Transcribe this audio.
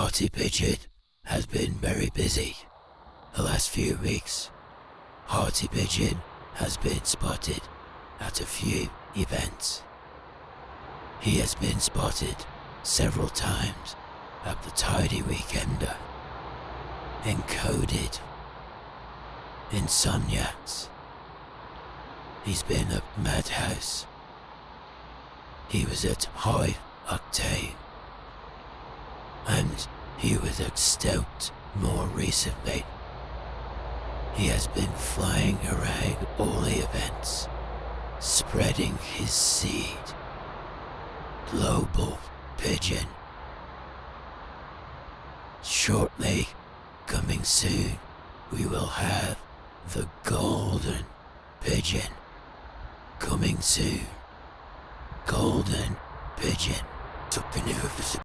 Paaarty Pigeon has been very busy the last few weeks. Paaarty Pigeon has been spotted at a few events. He has been spotted several times at the Tidy Weekender, encoded in Sonyaks. He's been at Madhouse. He was at High Octane. And he was at Stout more recently. He has been flying around all the events, spreading his seed. Global Pigeon. Shortly, coming soon, we will have the Golden Pigeon. Coming soon. Golden Pigeon.